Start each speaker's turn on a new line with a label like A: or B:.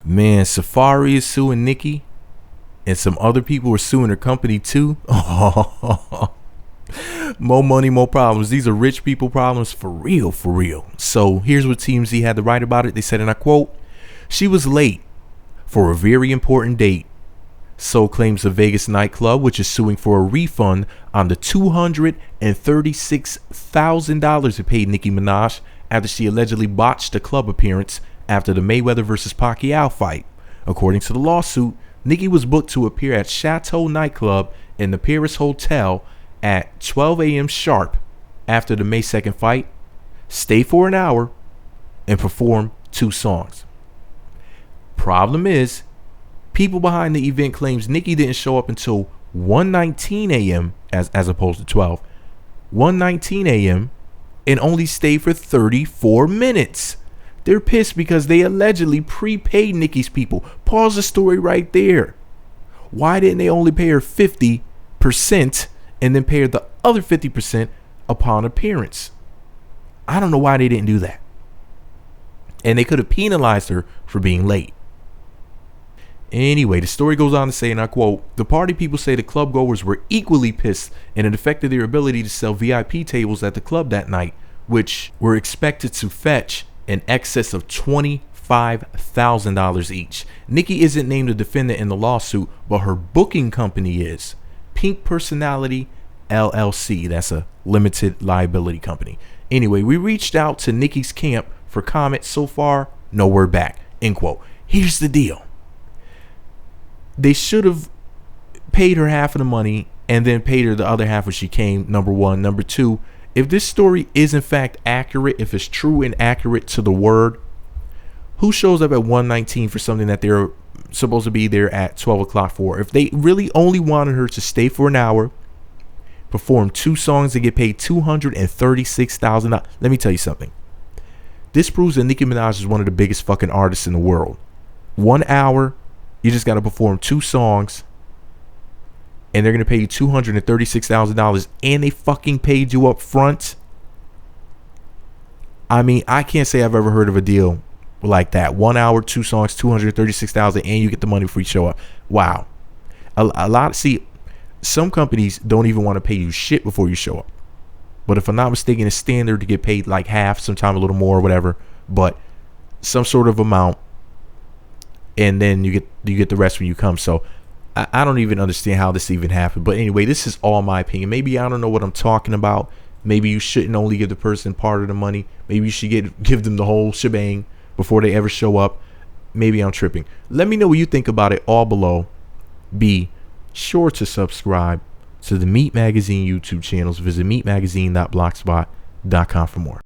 A: Man, Safari is suing Nicki, and some other people are suing her company too. More money, more problems. These are rich people problems for real, for real. So here's what TMZ had to write about it. They said, and I quote, "She was late for a very important date. So claims the Vegas nightclub, which is suing for a refund on the $236,000 it paid Nicki Minaj after she allegedly botched a club appearance after the Mayweather versus Pacquiao fight. According to the lawsuit, Nicki was booked to appear at Chateau nightclub in the Paris Hotel at 12 a.m. sharp after the May 2nd fight, stay for an hour, and perform 2 songs. Problem is, people behind the event claims Nicki didn't show up until 1:19 a.m. as opposed to 12. 1:19 a.m. and only stayed for 34 minutes. They're pissed because they allegedly prepaid Nicki's people. Pause the story right there. Why didn't they only pay her 50% and then pay her the other 50% upon appearance? I don't know why they didn't do that. And they could have penalized her for being late. Anyway, the story goes on to say, and I quote, "The party people say the club goers were equally pissed and it affected their ability to sell VIP tables at the club that night, which were expected to fetch in excess of $25,000 each. Nicki isn't named a defendant in the lawsuit, but her booking company is Personality LLC. That's a limited liability company. Anyway, we reached out to Nicki's camp for comment. So far, no word back." End quote. Here's the deal. They should have paid her half of the money and then paid her the other half when she came, number one. Number two, if this story is in fact accurate, if it's true and accurate to the word, who shows up at 1:19 for something that they're supposed to be there at 12 o'clock for? If they really only wanted her to stay for an hour, perform 2 songs and get paid $236,000, let me tell you something. This proves that Nicki Minaj is one of the biggest fucking artists in the world. 1 hour, you just got to perform 2 songs, and they're going to pay you $236,000, and they fucking paid you up front. I mean, I can't say I've ever heard of a deal like that. 1 hour, 2 songs, $236,000, and you get the money before you show up. Wow. A lot. See, some companies don't even want to pay you shit before you show up. But if I'm not mistaken, it's standard to get paid like half, sometime a little more, or whatever. But some sort of amount, and then you get the rest when you come. So I don't even understand how this even happened. But anyway, this is all my opinion. Maybe I don't know what I'm talking about. Maybe you shouldn't only give the person part of the money. Maybe you should give them the whole shebang before they ever show up. Maybe I'm tripping. Let me know what you think about it all below. Be sure to subscribe to the Meat Magazine YouTube channels. Visit meatmagazine.blogspot.com for more.